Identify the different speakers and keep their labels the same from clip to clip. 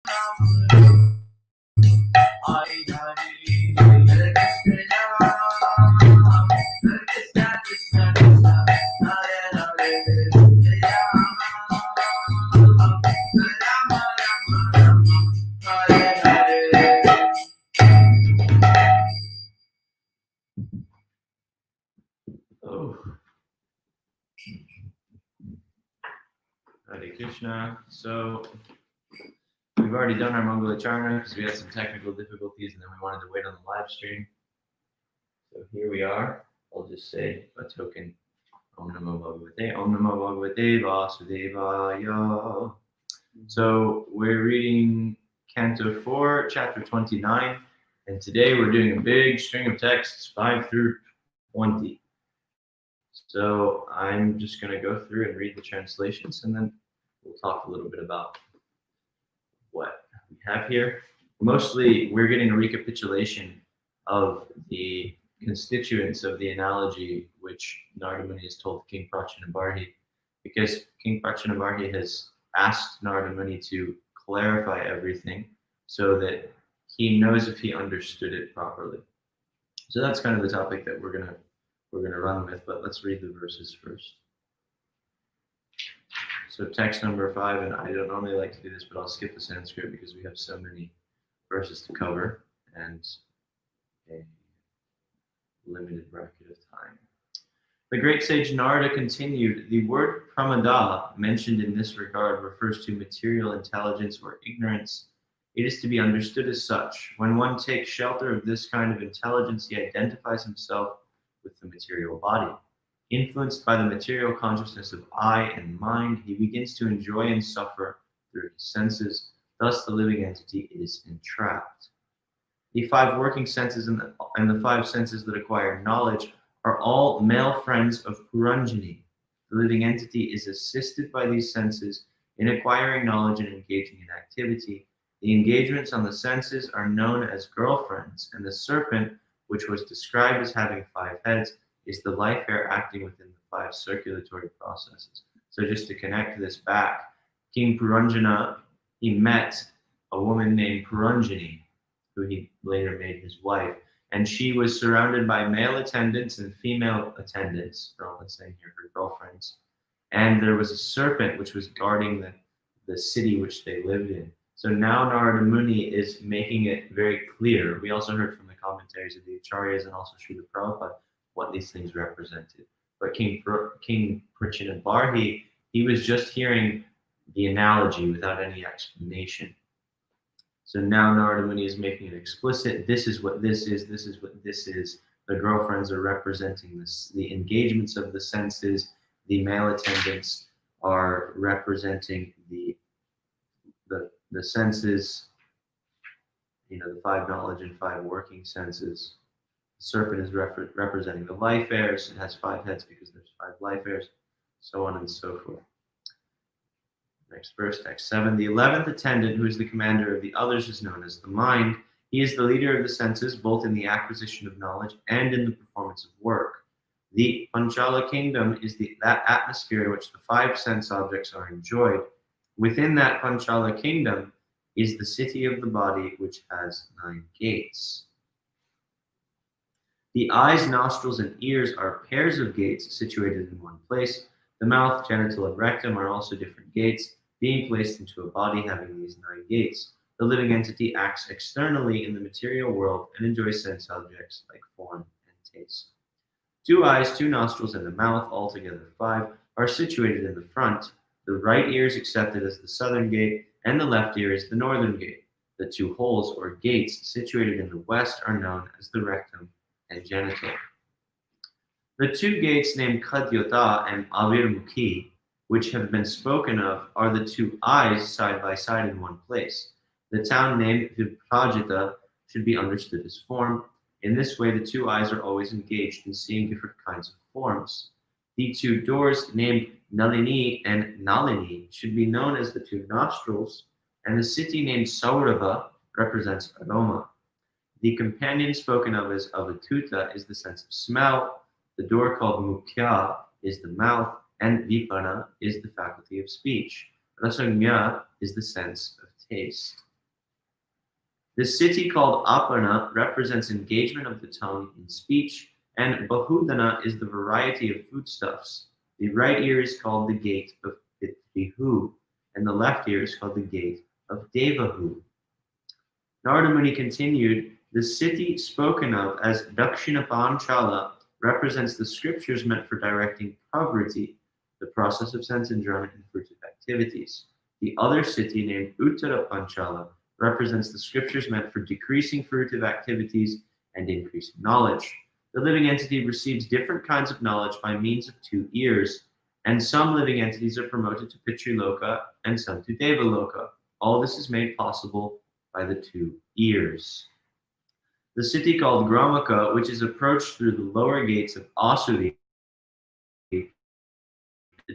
Speaker 1: Hare Krishna. So we've already done our Mangalacharna because we had some technical difficulties and then we wanted to wait on the live stream. So here we are. I'll just say a token. Om Namo Bhagavate. Om Namo Bhagavate Vasudevaya. So we're reading Canto 4, Chapter 29. And today we're doing a big string of texts, 5 through 20. So I'm just going to go through and read the translations and then we'll talk a little bit about what we have here. Mostly we're getting a recapitulation of the constituents of the analogy which Narada Muni has told King Prachinabarhi, because King Prachinabarhi has asked Narada Muni to clarify everything so that he knows if he understood it properly. So that's kind of the topic that we're gonna run with, but let's read the verses first. So text number 5, and I don't normally like to do this, but I'll skip the Sanskrit because we have so many verses to cover and a limited bracket of time. The great sage Narada continued, the word pramada mentioned in this regard refers to material intelligence or ignorance. It is to be understood as such. When one takes shelter of this kind of intelligence, he identifies himself with the material body. Influenced by the material consciousness of I and mind, he begins to enjoy and suffer through his senses. Thus, the living entity is entrapped. The 5 working senses and the 5 senses that acquire knowledge are all male friends of Puranjani. The living entity is assisted by these senses in acquiring knowledge and engaging in activity. The engagements on the senses are known as girlfriends, and the serpent, which was described as having 5 heads, is the life air acting within the 5 circulatory processes. So just to connect this back, King Puranjana, he met a woman named Puranjani, who he later made his wife, and she was surrounded by male attendants and female attendants, or let's say here, her girlfriends. And there was a serpent which was guarding the city which they lived in. So now Narada Muni is making it very clear. We also heard from the commentaries of the Acharyas and also Srila Prabhupada what these things represented. But King Prachinabarhi, he was just hearing the analogy without any explanation. So now Narada Muni is making it explicit. This is what this is. This is what this is. The girlfriends are representing this, the engagements of the senses. The male attendants are representing the senses, the 5 knowledge and 5 working senses. The serpent is representing the life airs. It has 5 heads because there's 5 life airs, so on and so forth. Next verse, text 7. The 11th attendant, who is the commander of the others, is known as the mind. He is the leader of the senses, both in the acquisition of knowledge and in the performance of work. The Panchala kingdom is that atmosphere in which the 5 sense objects are enjoyed. Within that Panchala kingdom is the city of the body, which has 9 gates. The eyes, nostrils, and ears are pairs of gates situated in one place. The mouth, genital, and rectum are also different gates, being placed into a body having these 9 gates. The living entity acts externally in the material world and enjoys sense objects like form and taste. 2 eyes, 2 nostrils, and a mouth, altogether 5, are situated in the front. The right ear is accepted as the southern gate, and the left ear is the northern gate. The 2 holes, or gates, situated in the west are known as the rectum and genital. The 2 gates named Kadyota and Avirmukhi, which have been spoken of, are the 2 eyes side by side in one place. The town named Viprajita should be understood as form. In this way, the 2 eyes are always engaged in seeing different kinds of forms. The 2 doors named Nalini and Nalini should be known as the 2 nostrils, and the city named Saurabha represents aroma. The companion spoken of as Avatuta is the sense of smell. The door called Mukhya is the mouth, and Vipana is the faculty of speech. Rasagna is the sense of taste. The city called Apana represents engagement of the tongue in speech, and Bahudana is the variety of foodstuffs. The right ear is called the gate of Pitrihu, and the left ear is called the gate of Devahu. Narada Muni continued, the city spoken of as Dakshinapanchala represents the scriptures meant for directing poverty, the process of sense enjoyment and fruitive activities. The other city, named Uttara Panchala, represents the scriptures meant for decreasing fruitive activities and increasing knowledge. The living entity receives different kinds of knowledge by means of 2 ears, and some living entities are promoted to Pitriloka and some to Devaloka. All this is made possible by the 2 ears. The city called Gramaka, which is approached through the lower gates of Asuri, the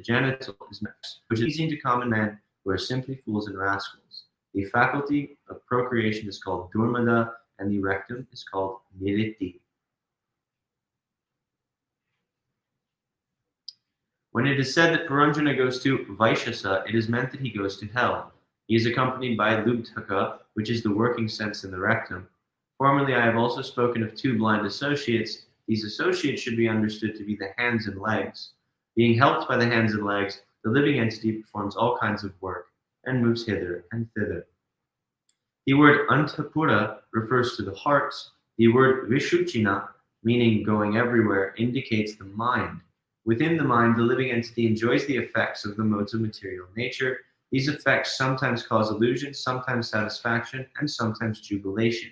Speaker 1: genital is next, which is easy to common men who are simply fools and rascals. The faculty of procreation is called Durmada, and the rectum is called Niriti. When it is said that Puranjana goes to Vaishasa, it is meant that he goes to hell. He is accompanied by Lubtaka, which is the working sense in the rectum. Formerly, I have also spoken of 2 blind associates. These associates should be understood to be the hands and legs. Being helped by the hands and legs, the living entity performs all kinds of work and moves hither and thither. The word Antapura refers to the heart. The word Vishuchina, meaning going everywhere, indicates the mind. Within the mind, the living entity enjoys the effects of the modes of material nature. These effects sometimes cause illusion, sometimes satisfaction, and sometimes jubilation.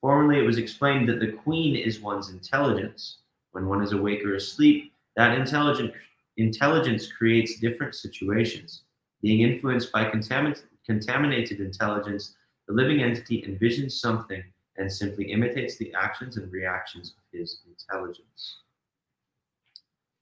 Speaker 1: Formerly, it was explained that the queen is one's intelligence. When one is awake or asleep, that intelligence creates different situations. Being influenced by contaminated intelligence, the living entity envisions something and simply imitates the actions and reactions of his intelligence.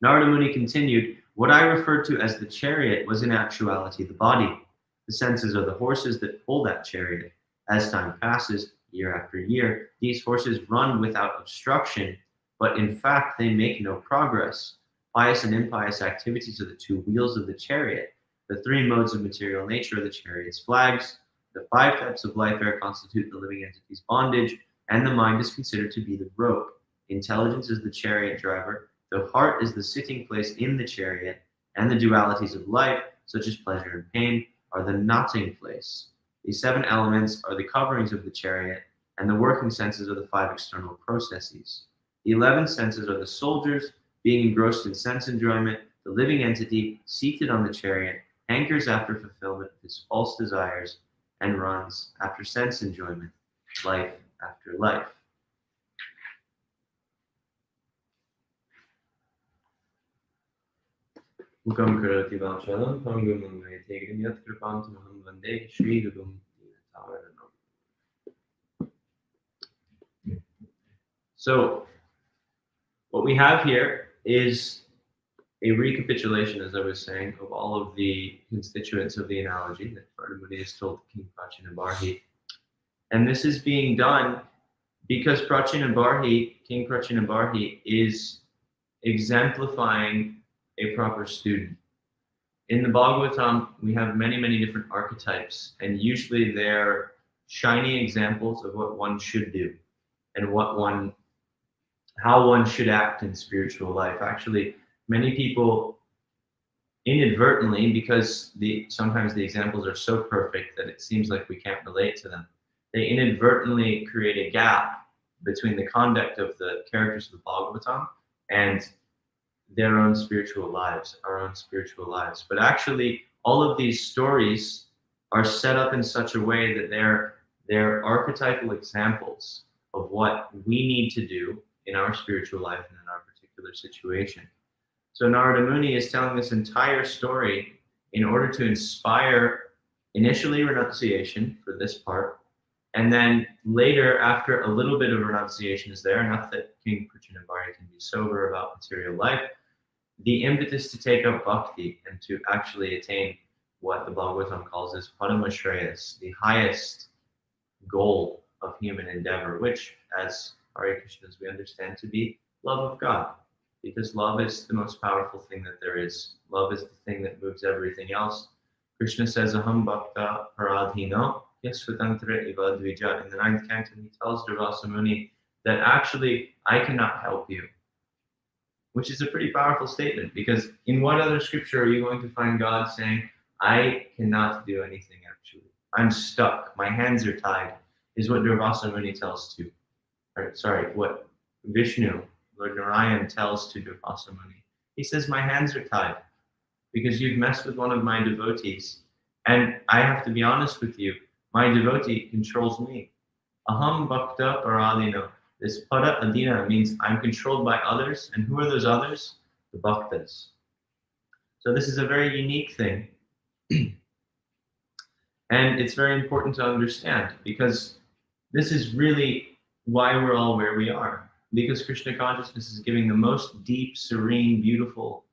Speaker 1: Narada Muni continued, what I referred to as the chariot was in actuality the body. The senses are the horses that pull that chariot. As time passes, year after year, these horses run without obstruction, but in fact they make no progress. Pious and impious activities are the 2 wheels of the chariot. The 3 modes of material nature are the chariot's flags. The 5 types of life air constitute the living entity's bondage, and the mind is considered to be the rope. Intelligence is the chariot driver. The heart is the sitting place in the chariot, and the dualities of life, such as pleasure and pain, are the knotting place. These 7 elements are the coverings of the chariot, and the working senses are the 5 external processes. The 11 senses are the soldiers, being engrossed in sense enjoyment. The living entity, seated on the chariot, hankers after fulfillment of his false desires and runs after sense enjoyment, life after life. Mukam karoti vachalam pangum anvayate yat kripantamaham vande Shri Gurum Dinataranam. So, what we have here is a recapitulation, as I was saying, of all of the constituents of the analogy that Narada Muni has told King Prachinabarhi. And this is being done because Prachinabarhi, King Prachinabarhi, is exemplifying a proper student. In the Bhagavatam, we have many, many different archetypes, and usually they're shining examples of what one should do and how one should act in spiritual life. Actually, many people inadvertently, because sometimes the examples are so perfect that it seems like we can't relate to them, they inadvertently create a gap between the conduct of the characters of the Bhagavatam and their own spiritual lives, our own spiritual lives. But actually, all of these stories are set up in such a way that they're archetypal examples of what we need to do in our spiritual life and in our particular situation. So Narada Muni is telling this entire story in order to inspire initially renunciation for this part, and then later, after a little bit of renunciation is there, enough that King Prachinabarhi can be sober about material life, the impetus to take up bhakti and to actually attain what the Bhagavatam calls as Paramashreyas, the highest goal of human endeavor, which, as Hare Krishna, as we understand to be love of God, because love is the most powerful thing that there is. Love is the thing that moves everything else. Krishna says, Aham Bhakta Paradhino, Yasvatantra Iva Dvija. In the 9th canto, he tells Durvasa Muni that actually I cannot help you, which is a pretty powerful statement, because in what other scripture are you going to find God saying, I cannot do anything actually? I'm stuck. My hands are tied, is what Durvasa Muni tells to, what Vishnu, Lord Narayan, tells to Durvasa Muni. He says, my hands are tied because you've messed with one of my devotees. And I have to be honest with you, my devotee controls me. Aham bhakta paradino. This pada adina means I'm controlled by others. And who are those others? The bhaktas. So this is a very unique thing. And it's very important to understand, because this is really why we're all where we are. Because Krishna consciousness is giving the most deep, serene, beautiful,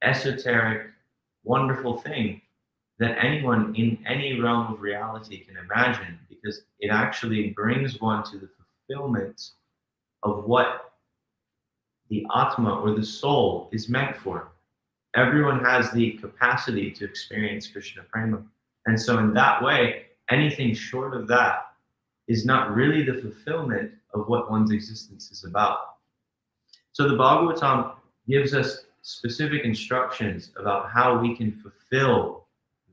Speaker 1: esoteric, wonderful thing that anyone in any realm of reality can imagine, because it actually brings one to the fulfillment of what the Atma or the soul is meant for. Everyone has the capacity to experience Krishna Prema. And so in that way, anything short of that is not really the fulfillment of what one's existence is about. So the Bhagavatam gives us specific instructions about how we can fulfill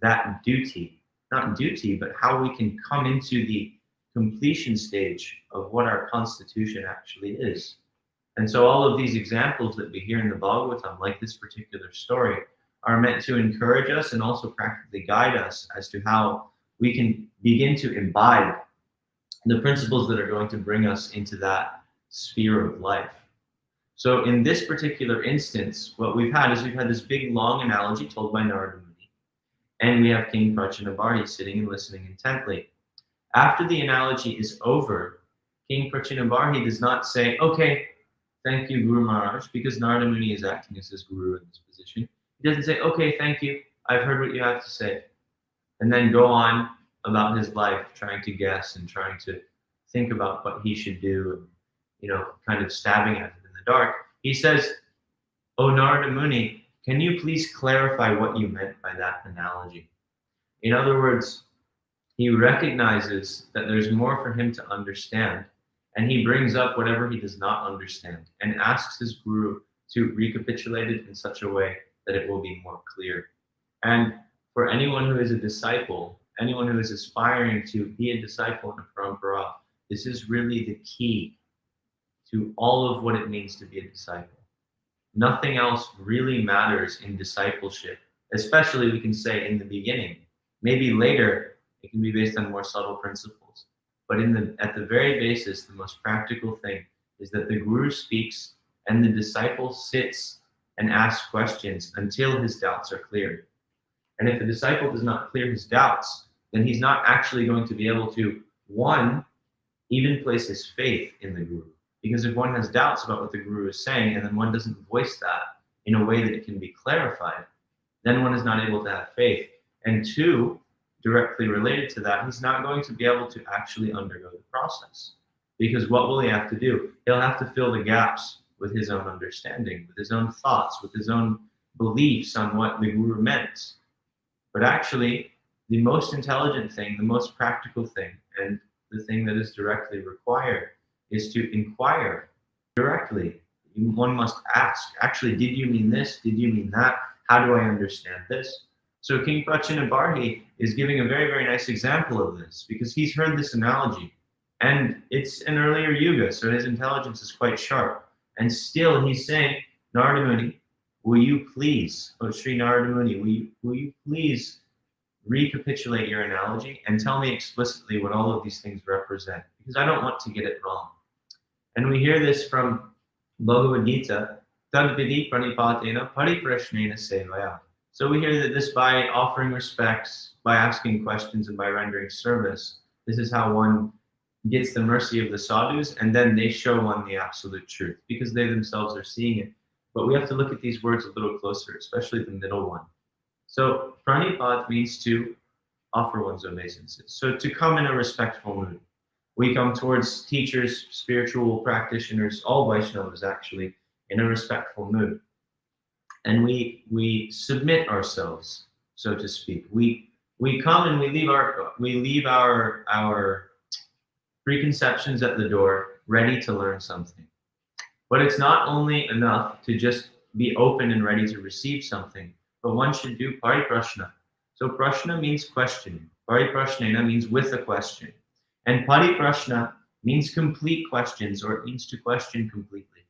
Speaker 1: that duty. Not duty, but how we can come into the completion stage of what our constitution actually is. And so all of these examples that we hear in the Bhagavatam, like this particular story, are meant to encourage us and also practically guide us as to how we can begin to imbibe the principles that are going to bring us into that sphere of life. So in this particular instance, what we've had is this big long analogy told by Narada Muni, and we have King Prachinabarhi sitting and listening intently. After the analogy is over, King Prachinabarhi does not say, okay, thank you, Guru Maharaj, because Narada Muni is acting as his guru in this position. He doesn't say, okay, thank you, I've heard what you have to say, and then go on about his life, trying to guess and trying to think about what he should do, and kind of stabbing at it in the dark. He says, "O Narada Muni, can you please clarify what you meant by that analogy?" In other words, he recognizes that there's more for him to understand, and he brings up whatever he does not understand and asks his guru to recapitulate it in such a way that it will be more clear. And for anyone who is a disciple, anyone who is aspiring to be a disciple in a parampara, this is really the key to all of what it means to be a disciple. Nothing else really matters in discipleship, especially, we can say, in the beginning. Maybe later it can be based on more subtle principles. But at the very basis, the most practical thing is that the guru speaks and the disciple sits and asks questions until his doubts are cleared. And if the disciple does not clear his doubts, then he's not actually going to be able to, one, even place his faith in the guru. Because if one has doubts about what the guru is saying, and then one doesn't voice that in a way that it can be clarified, then one is not able to have faith. And two, directly related to that, he's not going to be able to actually undergo the process. Because what will he have to do? He'll have to fill the gaps with his own understanding, with his own thoughts, with his own beliefs on what the guru meant. But actually, the most intelligent thing, the most practical thing, and the thing that is directly required is to inquire directly. One must ask, actually, did you mean this? Did you mean that? How do I understand this? So King Prachinabarhi is giving a very, very nice example of this, because he's heard this analogy. And it's an earlier yuga, so his intelligence is quite sharp. And still he's saying, Narada Muni, will you please, Sri Narada Muni, will you please recapitulate your analogy and tell me explicitly what all of these things represent, because I don't want to get it wrong. And we hear this from Bhagavad Gita, Tadvidi pranipatena pariprashnena sevaya. So we hear that this, by offering respects, by asking questions, and by rendering service, this is how one gets the mercy of the sadhus, and then they show one the absolute truth, because they themselves are seeing it. But we have to look at these words a little closer, especially the middle one. So pranipat means to offer one's obeisances. So to come in a respectful mood. We come towards teachers, spiritual practitioners, all Vaishnavas actually, in a respectful mood. And we submit ourselves, so to speak. We we come and we leave our preconceptions at the door, ready to learn something. But it's not only enough to just be open and ready to receive something, but one should do pariprashna. So prashna means question. Pariprashnena means with a question. And pariprashna means complete questions, or it means to question completely.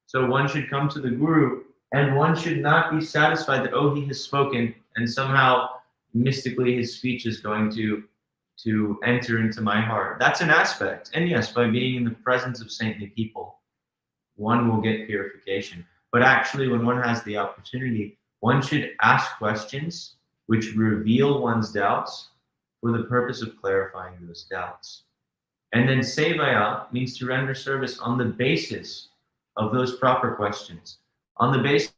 Speaker 1: So one should come to the guru and one should not be satisfied that, oh, he has spoken and somehow mystically his speech is going to enter into my heart. That's an aspect. And yes, by being in the presence of saintly people, one will get purification. But actually, when one has the opportunity, one should ask questions which reveal one's doubts for the purpose of clarifying those doubts. And then sevaya means to render service on the basis of those proper questions. On the basis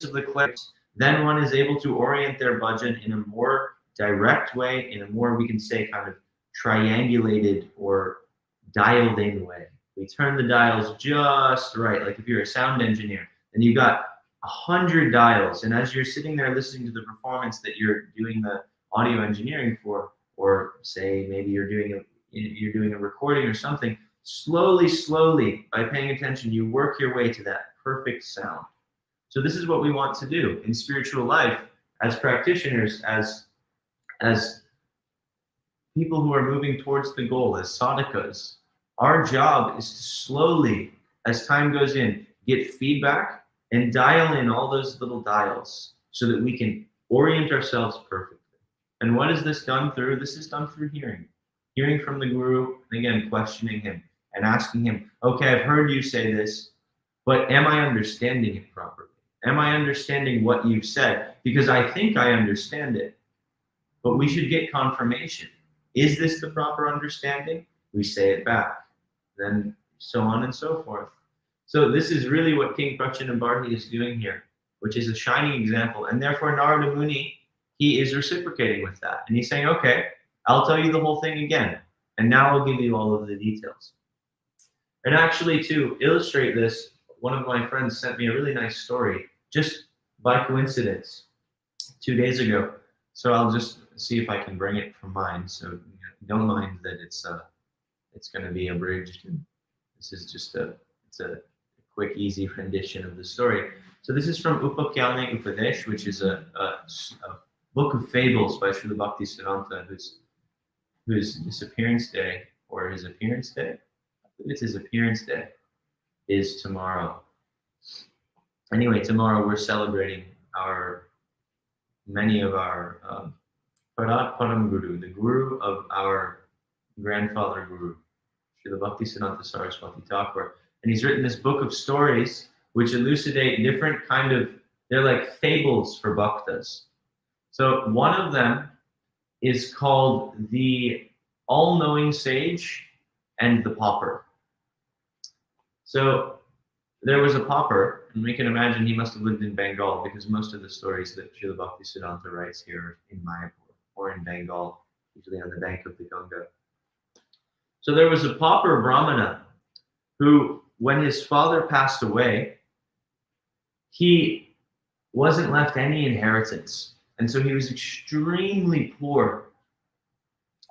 Speaker 1: of the questions, then one is able to orient their bhajan in a more direct way, in a more, we can say, kind of triangulated or dialed in way. We turn the dials just right. Like if you're a sound engineer and you've got 100 dials, and as you're sitting there listening to the performance that you're doing the audio engineering for, or say maybe you're doing a recording or something, slowly, by paying attention, you work your way to that perfect sound. So this is what we want to do in spiritual life as practitioners, as people who are moving towards the goal, as sadhakas. Our job is to slowly, as time goes in, get feedback and dial in all those little dials so that we can orient ourselves perfectly. And what is this done through? This is done through hearing from the guru, and again, questioning him and asking him, okay, I've heard you say this, but am I understanding it properly? Am I understanding what you've said? Because I think I understand it, but we should get confirmation. Is this the proper understanding? We say it back. Then so on and so forth. So this is really what King Prachinabharti is doing here, which is a shining example. And therefore Narada Muni, he is reciprocating with that. And he's saying, okay, I'll tell you the whole thing again. And now I'll give you all of the details. And actually, to illustrate this, one of my friends sent me a really nice story, just by coincidence, 2 days ago. So I'll just see if I can bring it from mine. So don't mind that it's going to be abridged. And this is just a quick, easy rendition of the story. So this is from Upakyalani Upadesh, which is a book of fables by Srila Bhaktisiddhanta, whose disappearance day, or his appearance day, I believe it's his appearance day, is tomorrow. Anyway, tomorrow we're celebrating many of our Parat Param Guru, the guru of our grandfather guru, Srila Bhaktisiddhanta Saraswati Thakur. And he's written this book of stories which elucidate different they're like fables for bhaktas. So one of them is called The All-Knowing Sage and the Pauper. So there was a pauper, and we can imagine he must have lived in Bengal, because most of the stories that Srila Bhaktisiddhanta writes here are in Mayapur or in Bengal, usually on the bank of the Ganga. So there was a pauper Brahmana who, when his father passed away, he wasn't left any inheritance. And so he was extremely poor.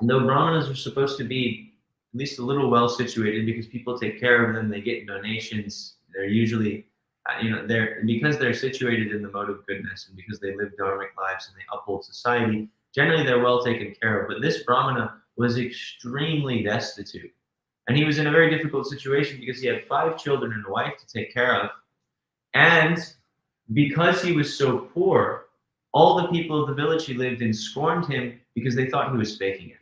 Speaker 1: And though Brahmanas are supposed to be at least a little well situated, because people take care of them, they get donations, they're usually, because they're situated in the mode of goodness and because they live dharmic lives and they uphold society, generally they're well taken care of. But this Brahmana was extremely destitute. And he was in a very difficult situation because he had 5 children and a wife to take care of. And because he was so poor, all the people of the village he lived in scorned him because they thought he was faking it.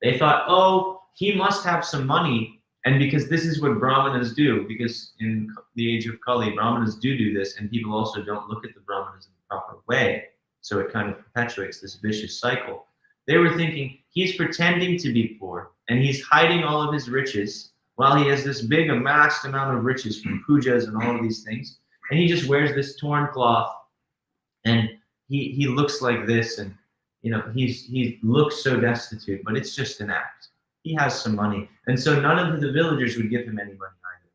Speaker 1: They thought, oh, he must have some money. And because this is what Brahmanas do, because in the age of Kali, Brahmanas do this, and people also don't look at the Brahmanas in the proper way. So it kind of perpetuates this vicious cycle. They were thinking, he's pretending to be poor, and he's hiding all of his riches while he has this big amassed amount of riches from pujas and all of these things. And he just wears this torn cloth, and he looks like this, and he looks so destitute, but it's just an act. He has some money. And so none of the villagers would give him any money either.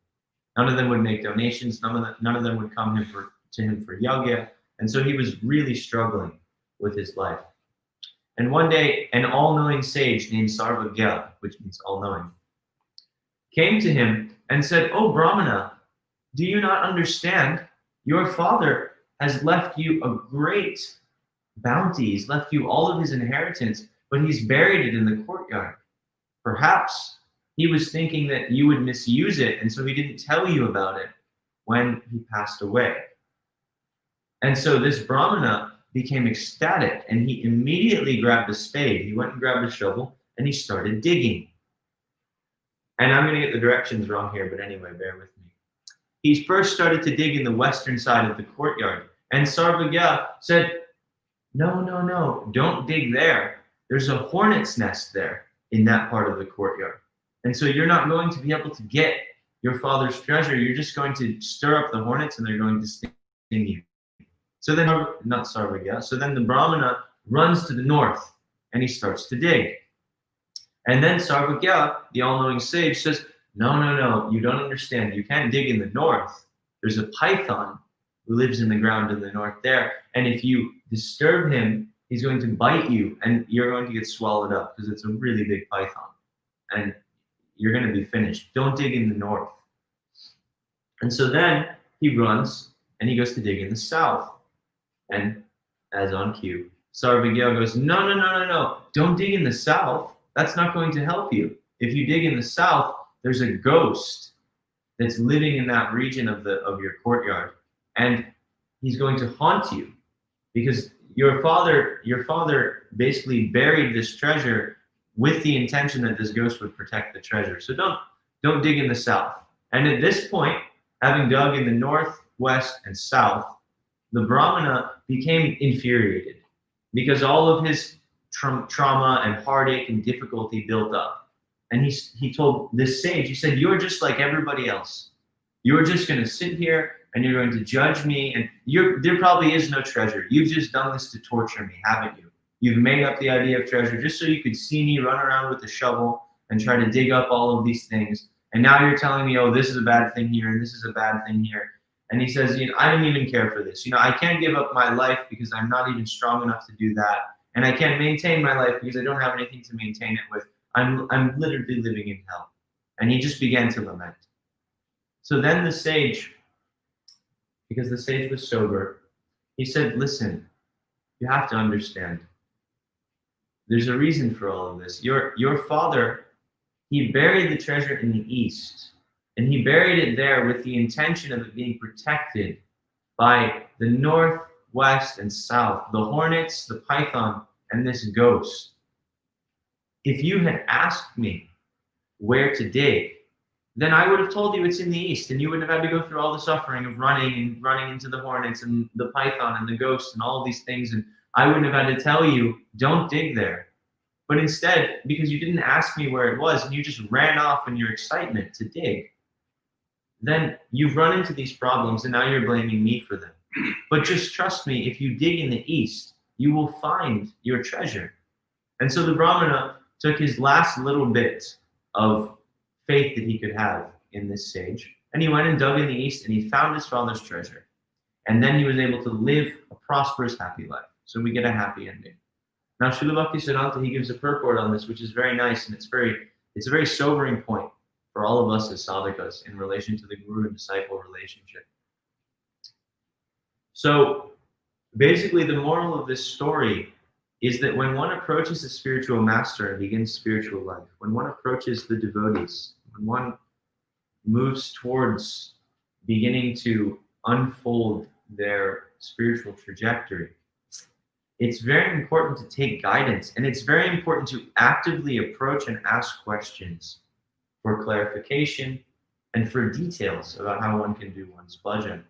Speaker 1: None of them would make donations. None of them would come to him for yagya. And so he was really struggling with his life. And one day, an all-knowing sage named Sarvagya, which means all-knowing, came to him and said, "Oh, Brahmana, do you not understand? Your father has left you a great bounty. He's left you all of his inheritance, but he's buried it in the courtyard. Perhaps he was thinking that you would misuse it, and so he didn't tell you about it when he passed away." And so this Brahmana became ecstatic, and he immediately grabbed a spade. He went and grabbed a shovel, and he started digging. And I'm going to get the directions wrong here, but anyway, bear with me. He first started to dig in the western side of the courtyard, and Sarvagya said, no, don't dig there. There's a hornet's nest there in that part of the courtyard. And so you're not going to be able to get your father's treasure. You're just going to stir up the hornets and they're going to sting you. So then, not Sarvagya, so then the Brahmana runs to the north and he starts to dig. And then Sarvagya, the all-knowing sage, says, no, you don't understand. You can't dig in the north. There's a python who lives in the ground in the north there. And if you disturb him, he's going to bite you and you're going to get swallowed up because it's a really big python. And you're going to be finished. Don't dig in the north. And so then he runs and he goes to dig in the south. And as on cue, Sarvagya goes, no, don't dig in the south. That's not going to help you. If you dig in the south, there's a ghost that's living in that region of your courtyard. And he's going to haunt you because your father basically buried this treasure with the intention that this ghost would protect the treasure. So don't dig in the south. And at this point, having dug in the north, west, and south, the Brahmana became infuriated because all of his trauma and heartache and difficulty built up. And he told this sage, he said, "You're just like everybody else. You're just going to sit here and you're going to judge me, and there probably is no treasure. You've just done this to torture me, haven't you? You've made up the idea of treasure just so you could see me run around with a shovel and try to dig up all of these things. And now you're telling me, oh, this is a bad thing here and this is a bad thing here." And he says, I don't even care for this. I can't give up my life because I'm not even strong enough to do that. And I can't maintain my life because I don't have anything to maintain it with. I'm literally living in hell. And he just began to lament. So then the sage, because the sage was sober, he said, "Listen, you have to understand. There's a reason for all of this. Your father, he buried the treasure in the east, and he buried it there with the intention of it being protected by the north, west, and south, the hornets, the python, and this ghost. If you had asked me where to dig, then I would have told you it's in the east, and you wouldn't have had to go through all the suffering of running into the hornets and the python and the ghost and all of these things, and I wouldn't have had to tell you, don't dig there. But instead, because you didn't ask me where it was, and you just ran off in your excitement to dig, then you've run into these problems, and now you're blaming me for them. But just trust me, if you dig in the east, you will find your treasure." And so the Brahmana took his last little bit of faith that he could have in this sage, and he went and dug in the east, and he found his father's treasure. And then he was able to live a prosperous, happy life. So we get a happy ending. Now, Srila Bhaktisiddhanta, he gives a purport on this, which is very nice, and it's a very sobering point for all of us as sadhakas in relation to the guru and disciple relationship. So basically, the moral of this story is that when one approaches a spiritual master and begins spiritual life, when one approaches the devotees, when one moves towards beginning to unfold their spiritual trajectory, it's very important to take guidance, and it's very important to actively approach and ask questions for clarification and for details about how one can do one's bhajan.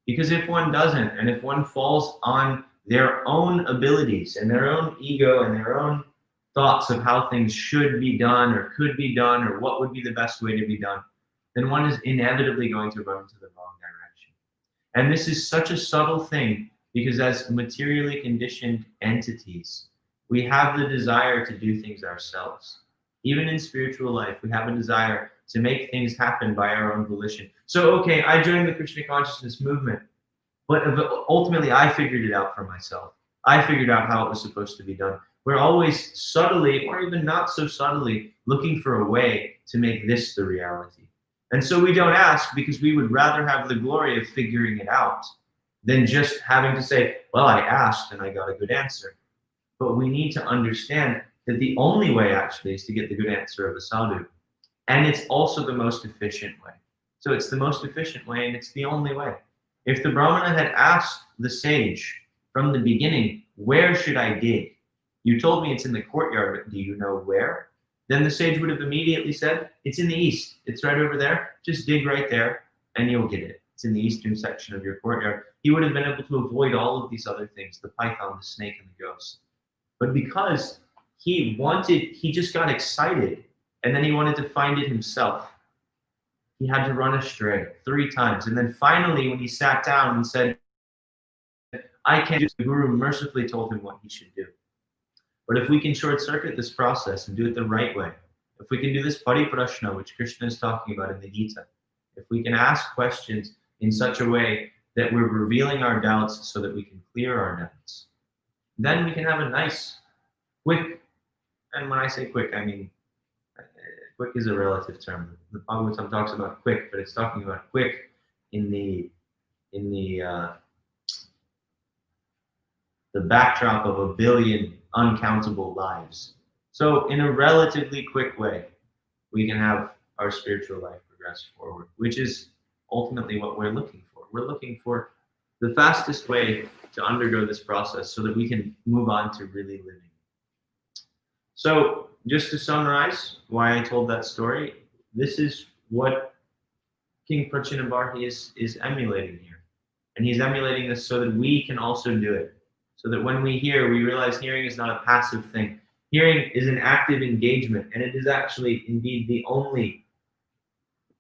Speaker 1: Because if one doesn't, and if one falls on their own abilities and their own ego and their own thoughts of how things should be done or could be done or what would be the best way to be done, then one is inevitably going to run into the wrong direction. And this is such a subtle thing because as materially conditioned entities, we have the desire to do things ourselves. Even in spiritual life, we have a desire to make things happen by our own volition. So, okay, I joined the Krishna consciousness movement, but ultimately I figured it out for myself. I figured out how it was supposed to be done. We're always subtly, or even not so subtly, looking for a way to make this the reality. And so we don't ask because we would rather have the glory of figuring it out than just having to say, well, I asked and I got a good answer. But we need to understand that the only way actually is to get the good answer of a sadhu. And it's also the most efficient way. So it's the most efficient way and it's the only way. If the Brahmana had asked the sage from the beginning, where should I dig? You told me it's in the courtyard, but do you know where? Then the sage would have immediately said, it's in the east. It's right over there. Just dig right there and you'll get it. It's in the eastern section of your courtyard. He would have been able to avoid all of these other things, the python, the snake, and the ghost. But because he just got excited and then he wanted to find it himself. He had to run astray 3 times. And then finally, when he sat down and said, I can't do, the Guru mercifully told him what he should do. But if we can short circuit this process and do it the right way, if we can do this pariprashna, which Krishna is talking about in the Gita, if we can ask questions in such a way that we're revealing our doubts so that we can clear our doubts, then we can have a nice, quick, and when I say quick, I mean, quick is a relative term. The Bhagavatam talks about quick, but it's talking about quick in the backdrop of a billion uncountable lives. So in a relatively quick way, we can have our spiritual life progress forward, which is ultimately what we're looking for. We're looking for the fastest way to undergo this process so that we can move on to really living. So just to summarize why I told that story, this is what King Prachinabarhi is emulating here. And he's emulating this so that we can also do it. So that when we hear, we realize hearing is not a passive thing. Hearing is an active engagement, and it is actually indeed the only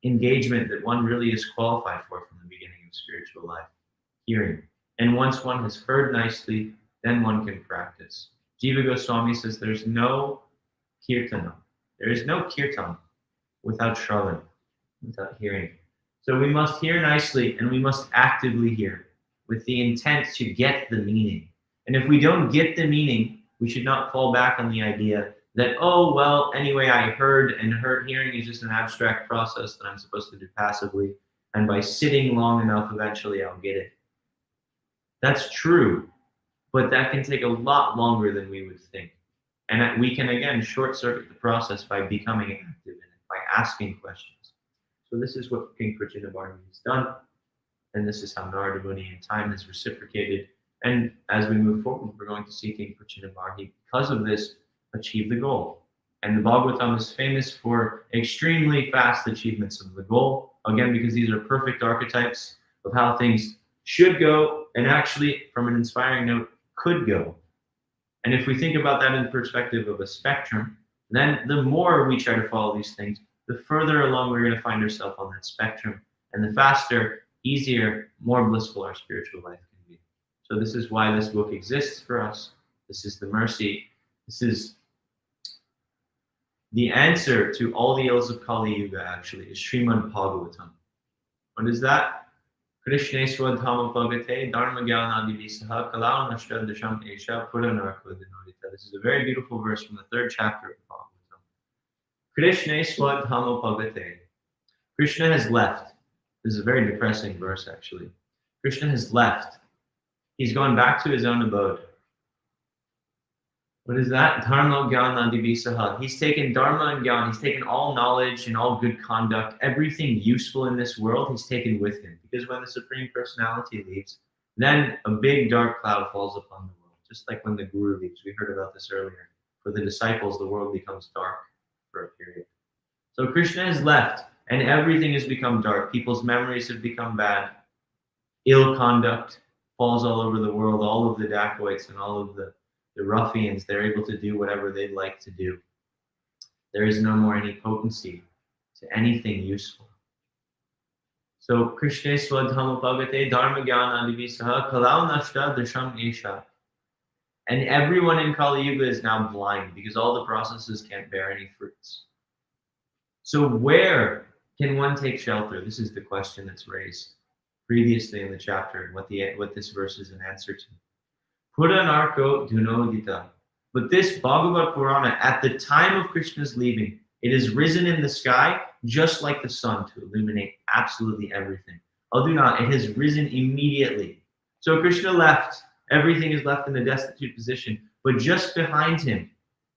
Speaker 1: engagement that one really is qualified for from the beginning of spiritual life. Hearing. And once one has heard nicely, then one can practice. Jiva Goswami says there's no kirtana. There is no kirtan without shravan, without hearing. So we must hear nicely and we must actively hear with the intent to get the meaning. And if we don't get the meaning, we should not fall back on the idea that, oh, well, anyway, I heard, and hearing is just an abstract process that I'm supposed to do passively. And by sitting long enough, eventually I'll get it. That's true, but that can take a lot longer than we would think. And we can, again, short circuit the process by becoming active in it, by asking questions. So this is what King Prachinabarhi has done. And this is how Narada Muni in time has reciprocated. And as we move forward, we're going to see King Prachinabarhi, because of this, achieve the goal. And the Bhagavatam is famous for extremely fast achievements of the goal. Again, because these are perfect archetypes of how things should go, and actually, from an inspiring note, could go. And if we think about that in the perspective of a spectrum, then the more we try to follow these things, the further along we're going to find ourselves on that spectrum. And the faster, easier, more blissful our spiritual life can be. So this is why this book exists for us. This is the mercy. This is the answer to all the ills of Kali Yuga, actually, is Srimad-Bhagavatam. What is that? Krishna Swadhama Bhagate Dharma Gyana Divisaha Kalau Nashta Dasham Esha Puranarko Dinodita. This is a very beautiful verse from the 3rd chapter of Bhagavatam. Krishna Swadhama Bhagate. Krishna has left. This is a very depressing verse, actually. Krishna has left. He's gone back to his own abode. What is that? Dharma Gyana Divisaha. He's taken Dharma and Gyan. He's taken all knowledge and all good conduct, everything useful in this world, he's taken with him. Because when the Supreme Personality leaves, then a big dark cloud falls upon the world. Just like when the Guru leaves. We heard about this earlier. For the disciples, the world becomes dark for a period. So Krishna has left, and everything has become dark. People's memories have become bad. Ill conduct falls all over the world. All of the dacoits and all of the ruffians, they're able to do whatever they'd like to do. There is no more any potency to anything useful. So Krishna Swadhama Bhagate Dharma Gyana Divisaha Kalau Nashta Dasham Esha. And everyone in Kali Yuga is now blind because all the processes can't bear any fruits. So where can one take shelter? This is the question that's raised previously in the chapter and what this verse is an answer to. Puranarko Dunodita. But this Bhagavad Purana, at the time of Krishna's leaving, it is risen in the sky just like the sun to illuminate absolutely everything. Aduna, it has risen immediately. So Krishna left, everything is left in a destitute position, but just behind him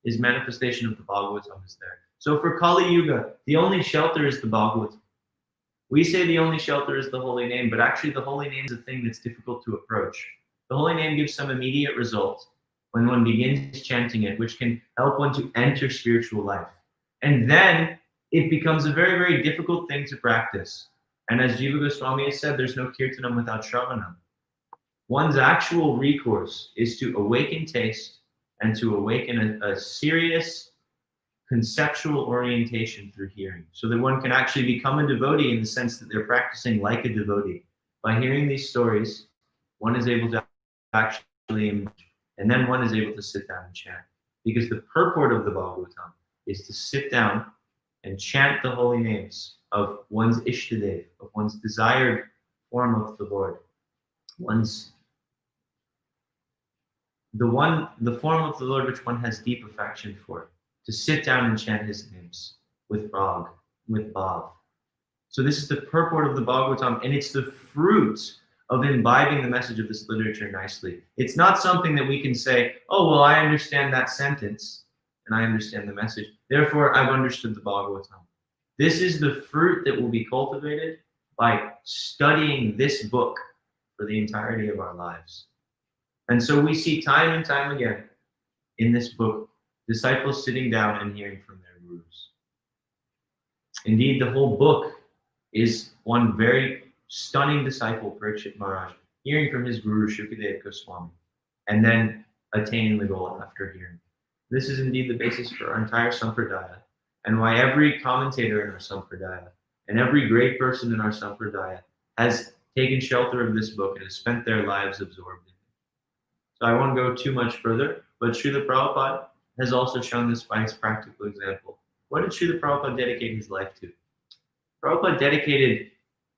Speaker 1: is manifestation of the Bhagavatam is there. So for Kali Yuga, the only shelter is the Bhagavatam. We say the only shelter is the holy name, but actually the holy name is a thing that's difficult to approach. The holy name gives some immediate result when one begins chanting it, which can help one to enter spiritual life. And then it becomes a very, very difficult thing to practice. And as Jiva Goswami has said, there's no kirtanam without shravanam. One's actual recourse is to awaken taste and to awaken a serious conceptual orientation through hearing, so that one can actually become a devotee in the sense that they're practicing like a devotee. By hearing these stories, one is able to actually, and then one is able to sit down and chant. Because the purport of the Bhagavatam is to sit down and chant the holy names of one's Ishtadev, of one's desired form of the Lord, the form of the Lord which one has deep affection for, to sit down and chant his names with Rag, with Bhav. So this is the purport of the Bhagavatam, and it's the fruit of imbibing the message of this literature nicely. It's not something that we can say, oh, well, I understand that sentence, and I understand the message, therefore I've understood the Bhagavatam. This is the fruit that will be cultivated by studying this book for the entirety of our lives. And so we see time and time again in this book, disciples sitting down and hearing from their gurus. Indeed, the whole book is one very stunning disciple, Parikshit Maharaj, hearing from his guru, Shukadeva Goswami, and then attaining the goal after hearing. This is indeed the basis for our entire Sampradaya, and why every commentator in our Sampradaya and every great person in our Sampradaya has taken shelter of this book and has spent their lives absorbed in it. So I won't go too much further, but Srila Prabhupada has also shown this by his practical example. What did Srila Prabhupada dedicate his life to? Prabhupada dedicated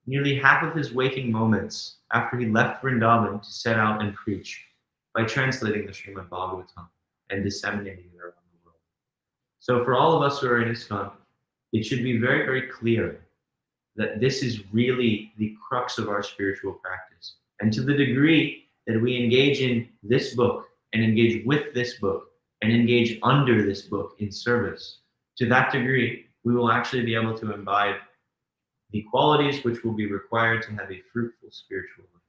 Speaker 1: nearly half of his waking moments after he left Vrindavan to set out and preach by translating the Srimad-Bhagavatam and disseminating it around the world. So for all of us who are in ISKCON, it should be very, very clear that this is really the crux of our spiritual practice. And to the degree that we engage in this book and engage with this book and engage under this book in service, to that degree, we will actually be able to imbibe the qualities which will be required to have a fruitful spiritual life.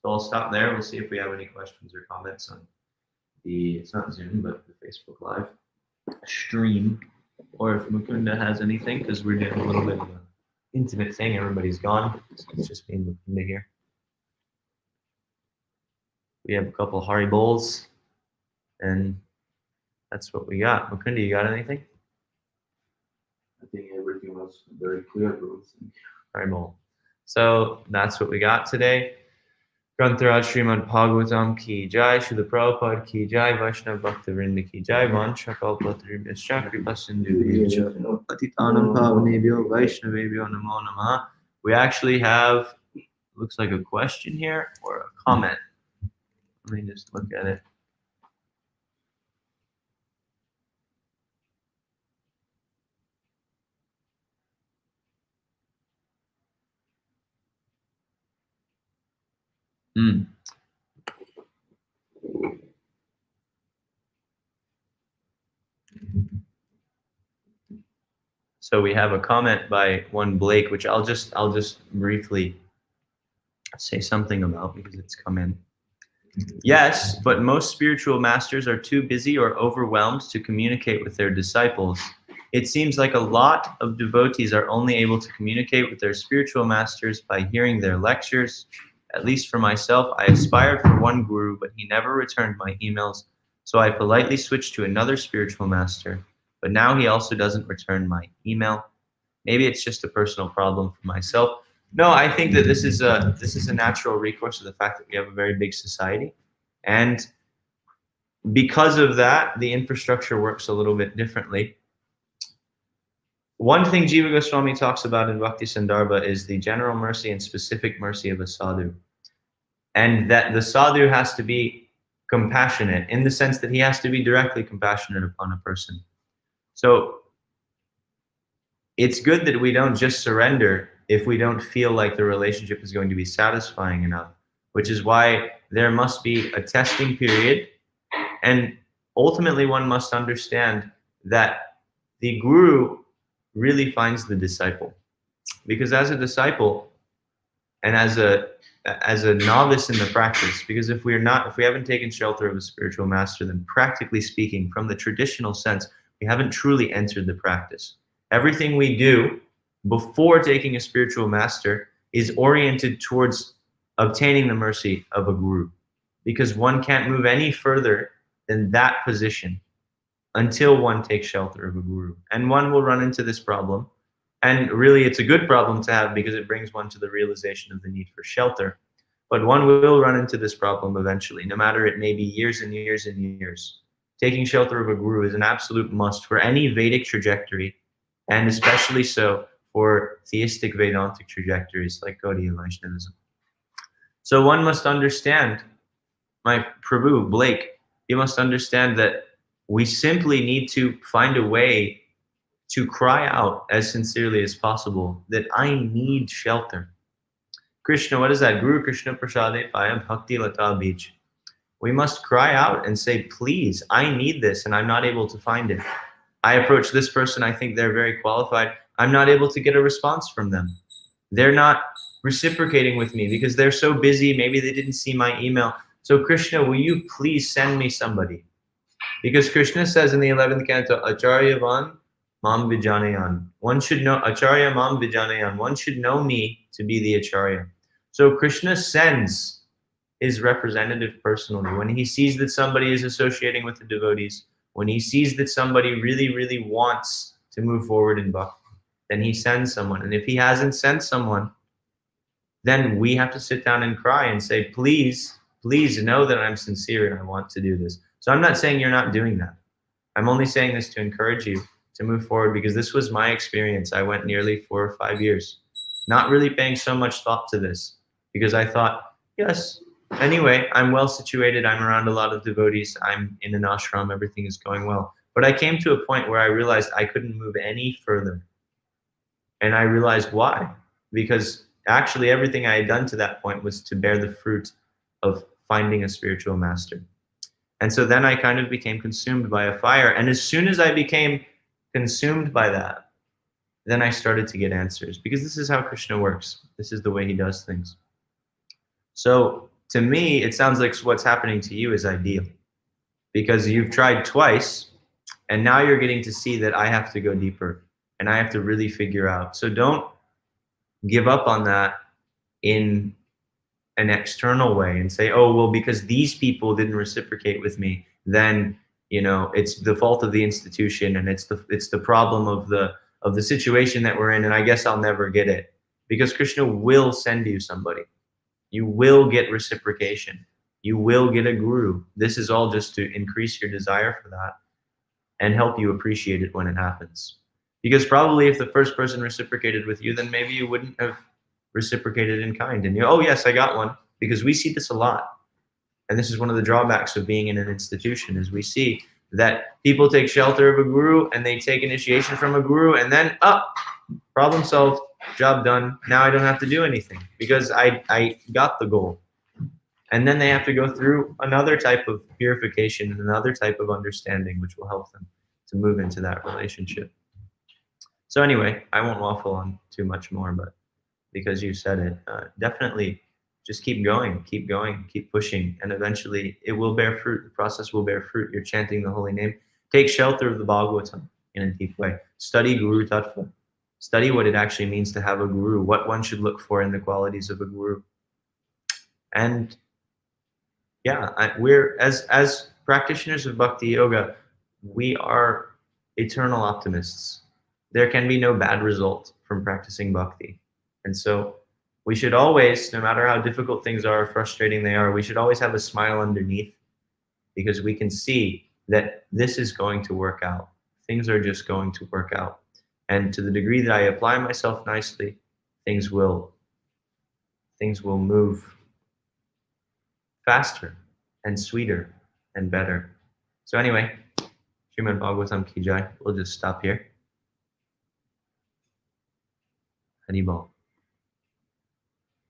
Speaker 1: So I'll stop there. We'll see if we have any questions or comments on it's not Zoom, but the Facebook Live stream, or if Mukunda has anything, because we're doing a little bit of an intimate thing. Everybody's gone, so it's just me and Mukunda here. We have a couple Hari bowls, and that's what we got. Mukunda, you got anything?
Speaker 2: I think everything was very clear, bro.
Speaker 1: Hari bowl. So that's what we got today. Grantaraj Srimad-Bhagavatam ki jai, Srila Prabhupada ki jai, Vaishnava Bhakta-vrinda ki jai, Vanchakalpataribhyascha Kripasindhubhyascha Patitanam Pavanebhyo Vaishnavebhyo Namo Namaha. We actually have, looks like a question here or a comment. Let me just look at it. So we have a comment by one Blake, which I'll just briefly say something about because it's come in. Yes, but most spiritual masters are too busy or overwhelmed to communicate with their disciples. It seems like a lot of devotees are only able to communicate with their spiritual masters by hearing their lectures. At least for myself, I aspired for one guru, but he never returned my emails, so I politely switched to another spiritual master. But now he also doesn't return my email. Maybe it's just a personal problem for myself. No, I think that this is a natural recourse to the fact that we have a very big society, and because of that, the infrastructure works a little bit differently. One thing Jiva Goswami talks about in Bhakti Sandarbha is the general mercy and specific mercy of a sadhu, and that the sadhu has to be compassionate in the sense that he has to be directly compassionate upon a person. So it's good that we don't just surrender if we don't feel like the relationship is going to be satisfying enough, which is why there must be a testing period. And ultimately, one must understand that the guru really finds the disciple. Because as a disciple and as a novice in the practice, because if we haven't taken shelter of a spiritual master, then practically speaking, from the traditional sense, we haven't truly entered the practice. Everything we do before taking a spiritual master is oriented towards obtaining the mercy of a guru, because one can't move any further than that position until one takes shelter of a guru. And one will run into this problem. And really, it's a good problem to have because it brings one to the realization of the need for shelter. But one will run into this problem eventually, no matter it may be years and years and years. Taking shelter of a guru is an absolute must for any Vedic trajectory, and especially so for theistic Vedantic trajectories like Gaudiya Vaishnavism. So one must understand, my Prabhu, Blake, you must understand that we simply need to find a way to cry out as sincerely as possible that I need shelter. Krishna, what is that? Guru Krishna Prasade Payam Bhakti Lata Beach. We must cry out and say, please, I need this and I'm not able to find it. I approach this person, I think they're very qualified. I'm not able to get a response from them. They're not reciprocating with me because they're so busy. Maybe they didn't see my email. So Krishna, will you please send me somebody? Because Krishna says in the 11th canto, Acharyavan Mam Vijanayan. One should know, Acharya Mam Vijanayan. One should know me to be the Acharya. So Krishna sends his representative personally. When he sees that somebody is associating with the devotees, when he sees that somebody really, really wants to move forward in bhakti, then he sends someone. And if he hasn't sent someone, then we have to sit down and cry and say, please, please know that I'm sincere and I want to do this. So I'm not saying you're not doing that. I'm only saying this to encourage you to move forward, because this was my experience. I went nearly 4 or 5 years, not really paying so much thought to this, because I thought, yes, anyway, I'm well situated. I'm around a lot of devotees. I'm in an ashram. Everything is going well. But I came to a point where I realized I couldn't move any further. And I realized why. Because actually everything I had done to that point was to bear the fruit of finding a spiritual master. And so then I kind of became consumed by a fire. And as soon as I became consumed by that, then I started to get answers, because this is how Krishna works. This is the way he does things. So to me, it sounds like what's happening to you is ideal, because you've tried twice and now you're getting to see that I have to go deeper and I have to really figure out. So don't give up on that in an external way and say, oh, well, because these people didn't reciprocate with me, then, you know, it's the fault of the institution and it's the problem of the situation that we're in, and I guess I'll never get it. Because Krishna will send you somebody. You will get reciprocation. You will get a guru. This is all just to increase your desire for that and help you appreciate it when it happens. Because probably if the first person reciprocated with you, then maybe you wouldn't have reciprocated in kind. And you, oh yes, I got one. Because we see this a lot. And this is one of the drawbacks of being in an institution, is we see that people take shelter of a guru and they take initiation from a guru, and then problem solved, job done. Now I don't have to do anything because I got the goal. And then they have to go through another type of purification and another type of understanding, which will help them to move into that relationship. So anyway, I won't waffle on too much more, but because you said it, definitely just keep going, keep pushing, and eventually it will bear fruit. The process will bear fruit. You're chanting the holy name. Take shelter of the Bhagavatam in a deep way. Study Guru Tattva. Study what it actually means to have a guru, what one should look for in the qualities of a guru. And yeah, we're as practitioners of Bhakti Yoga, we are eternal optimists. There can be no bad result from practicing Bhakti. And so we should always, no matter how difficult things are, frustrating they are, we should always have a smile underneath, because we can see that this is going to work out. Things are just going to work out. And to the degree that I apply myself nicely, things will move faster and sweeter and better. So anyway, Srimad-Bhagavatam ki jai. We'll just stop here. Haribol.